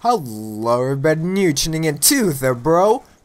Hello everybody, new tuning in to the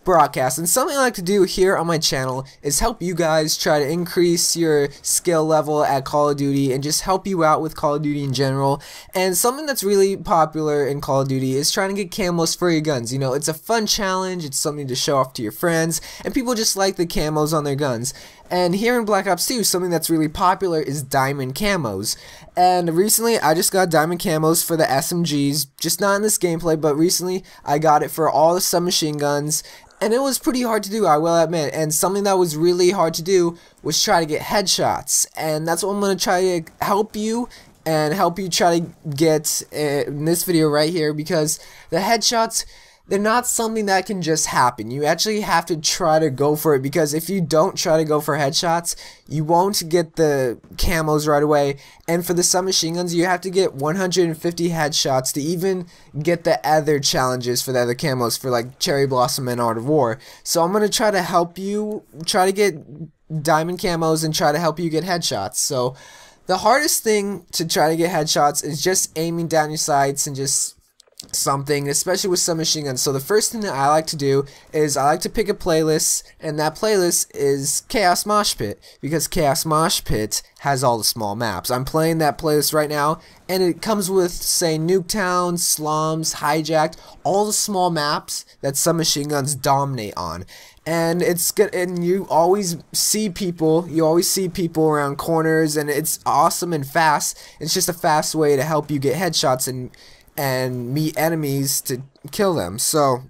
broadcast, and something I like to do here on my channel is help you guys try to increase your skill level at Call of Duty and just help you out with Call of Duty in general. And something that's really popular in Call of Duty is trying to get camos for your guns. You know, it's a fun challenge, it's something to show off to your friends, and people just like the camos on their guns. And here in Black Ops 2, something that's really popular is Diamond Camos. And recently, I just got Diamond Camos for the SMGs, just not in this gameplay, but recently I got it for all the submachine guns. And it was pretty hard to do, I will admit. And something that was really hard to do was try to get headshots. And that's what I'm going to try to help you try to get in this video right here, because the headshots, they're not something that can just happen. You actually have to try to go for it, because if you don't try to go for headshots, you won't get the camos right away. And for the submachine guns, you have to get 150 headshots to even get the other challenges for the other camos, for like Cherry Blossom and Art of War. So I'm going to try to help you try to get Diamond Camos and try to help you get headshots. So the hardest thing to try to get headshots is just aiming down your sights and just something, especially with submachine guns. So the first thing that I like to do is I like to pick a playlist, and that playlist is Chaos Mosh Pit, because Chaos Mosh Pit has all the small maps. I'm playing that playlist right now, and it comes with, say, Nuketown, Slums, Hijacked, all the small maps that submachine guns dominate on. And it's good, and you always see people around corners, and it's awesome and fast. It's just a fast way to help you get headshots and meet enemies to kill them. So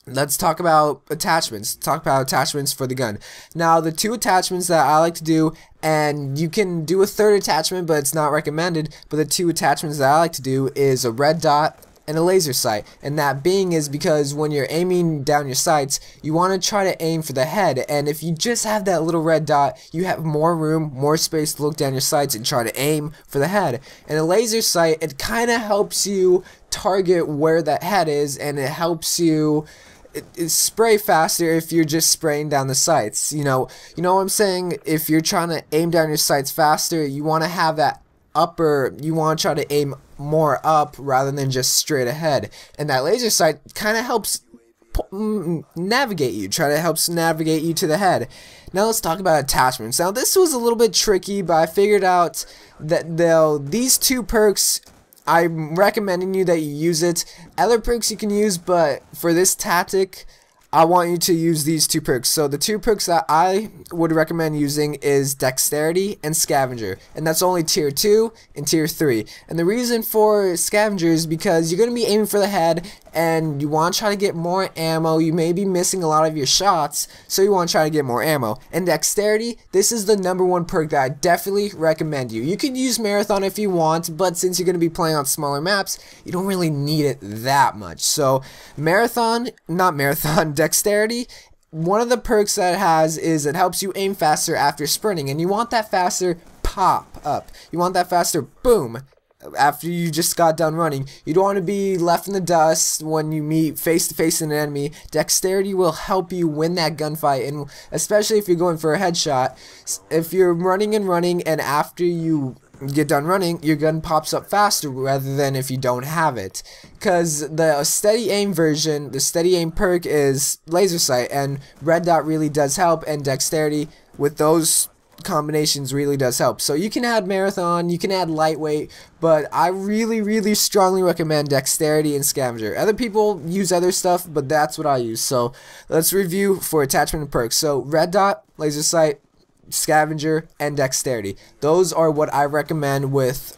let's talk about attachments. Talk about attachments for the gun. Now, the two attachments that I like to do, and you can do a third attachment, but it's not recommended, but the two attachments that I like to do is a red dot and a laser sight. And that being is because when you're aiming down your sights, you want to try to aim for the head, and if you just have that little red dot, you have more room, more space to look down your sights and try to aim for the head. And a laser sight, it kind of helps you target where that head is, and it helps you spray faster if you're just spraying down the sights. You know what I'm saying? If you're trying to aim down your sights faster, you want to have that you want to try to aim more up rather than just straight ahead. And that laser sight kind of helps navigate you, helps navigate you to the head. Now let's talk about attachments. Now this was a little bit tricky, but I figured out that these two perks, I'm recommending you that you use it. Other perks you can use, but for this tactic, I want you to use these two perks. So the two perks that I would recommend using is Dexterity and Scavenger, and that's only tier 2 and tier 3. And the reason for Scavenger is because you're going to be aiming for the head, and you want to try to get more ammo. You may be missing a lot of your shots, so you want to try to get more ammo. And Dexterity, this is the #1 perk that I definitely recommend you. You can use Marathon if you want, but since you're going to be playing on smaller maps, you don't really need it that much. So Dexterity, one of the perks that it has is it helps you aim faster after sprinting, and you want that faster pop up. You want that faster boom after you just got done running. You don't want to be left in the dust when you meet face to face an enemy. Dexterity will help you win that gunfight, and especially if you're going for a headshot. If you're running and after you get done running, your gun pops up faster rather than if you don't have it. Because the steady aim version, the steady aim perk is laser sight, and red dot really does help, and Dexterity with those combinations really does help. So you can add Marathon, you can add Lightweight, but I really strongly recommend Dexterity and Scavenger. Other people use other stuff, but that's what I use. So let's review for attachment and perks. So red dot, laser sight, Scavenger, and Dexterity. Those are what I recommend with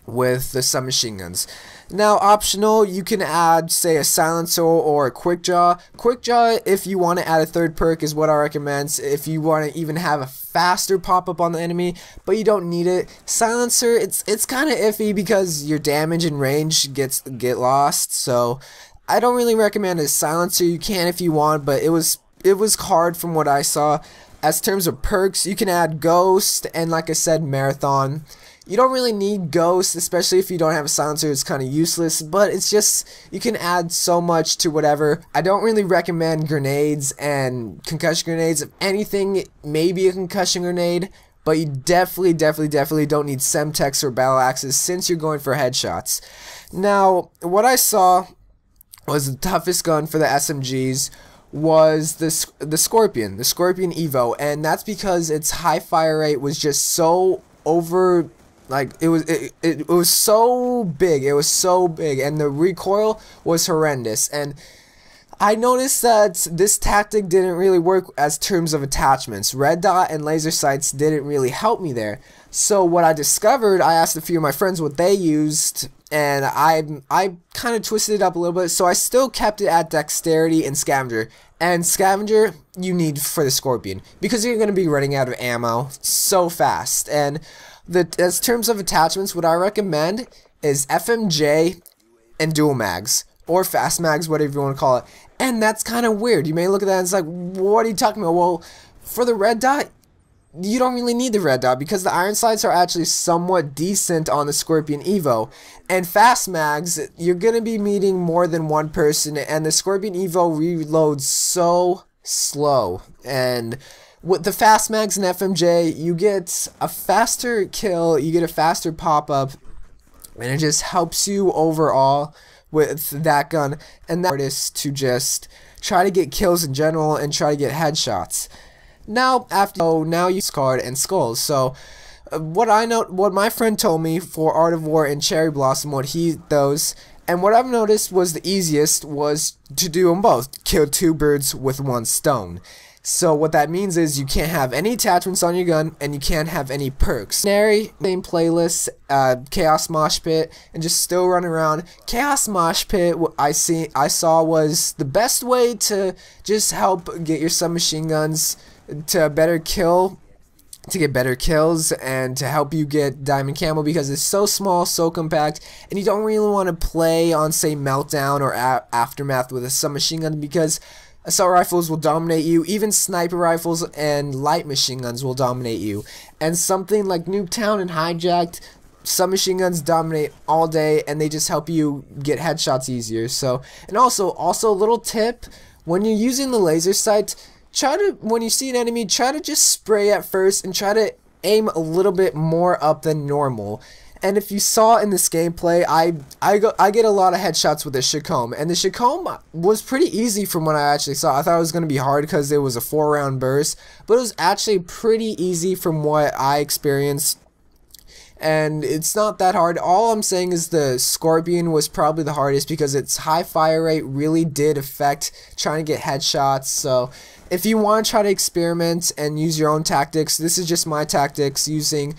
the submachine guns. Now, optional, you can add, say, a silencer or a quick draw. Quick draw, if you want to add a third perk, is what I recommend if you want to even have a faster pop-up on the enemy, but you don't need it. Silencer, it's kind of iffy because your damage and range get lost, so I don't really recommend a silencer. You can if you want, but it was hard from what I saw. As terms of perks, you can add Ghost and, like I said, Marathon. You don't really need Ghost, especially if you don't have a silencer. It's kind of useless, but it's just, you can add so much to whatever. I don't really recommend grenades and concussion grenades. If anything, maybe a concussion grenade, but you definitely don't need Semtex or battle axes since you're going for headshots. Now, what I saw was the toughest gun for the SMGs was the Scorpion Evo, and that's because its high fire rate was just so over, like it was so big, and the recoil was horrendous. And I noticed that this tactic didn't really work as terms of attachments. Red dot and laser sights didn't really help me there. So what I discovered, I asked a few of my friends what they used, and I kind of twisted it up a little bit. So I still kept it at dexterity and scavenger. And scavenger you need for the Scorpion because you're going to be running out of ammo so fast. And as terms of attachments, what I recommend is FMJ and dual mags, or fast mags, whatever you want to call it. And that's kind of weird. You may look at that and it's like, what are you talking about? Well, for the red dot, you don't really need the red dot because the iron sights are actually somewhat decent on the Scorpion Evo. And fast mags, you're going to be meeting more than one person, and the Scorpion Evo reloads so slow. And with the fast mags and FMJ, you get a faster kill, you get a faster pop-up, and it just helps you overall with that gun. And that is to just try to get kills in general and try to get headshots. Now you use card and skulls. So what my friend told me for Art of War and Cherry Blossom, and what I've noticed was the easiest was to do them both, kill two birds with one stone. So what that means is you can't have any attachments on your gun, and you can't have any perks. Same playlist, Chaos Mosh Pit, and just still run around. Chaos Mosh Pit, I saw was the best way to just help get your submachine guns to get better kills, and to help you get Diamond Camo, because it's so small, so compact, and you don't really want to play on, say, Meltdown or Aftermath with a submachine gun, because assault rifles will dominate you. Even sniper rifles and light machine guns will dominate you. And something like Nuketown and Hijacked, submachine guns dominate all day, and they just help you get headshots easier. So, and also a little tip, when you're using the laser sight, when you see an enemy, try to just spray at first and try to aim a little bit more up than normal. And if you saw in this gameplay, I get a lot of headshots with the Camo, and the Camo was pretty easy from what I actually saw. I thought it was going to be hard because it was a 4-round burst, but it was actually pretty easy from what I experienced. And it's not that hard. All I'm saying is the Scorpion was probably the hardest because its high fire rate really did affect trying to get headshots. So if you want to try to experiment and use your own tactics, this is just my tactics using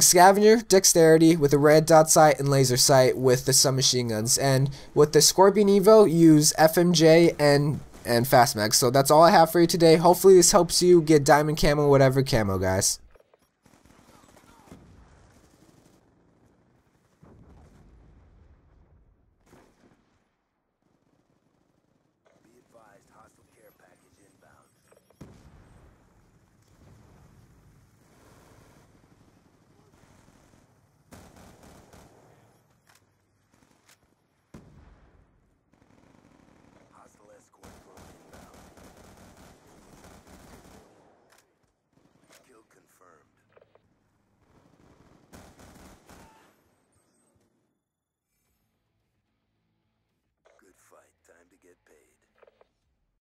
scavenger, dexterity with a red dot sight, and laser sight with the submachine guns. And with the Scorpion Evo, use FMJ and fast mag. So that's all I have for you today. Hopefully this helps you get Diamond Camo, whatever camo, guys.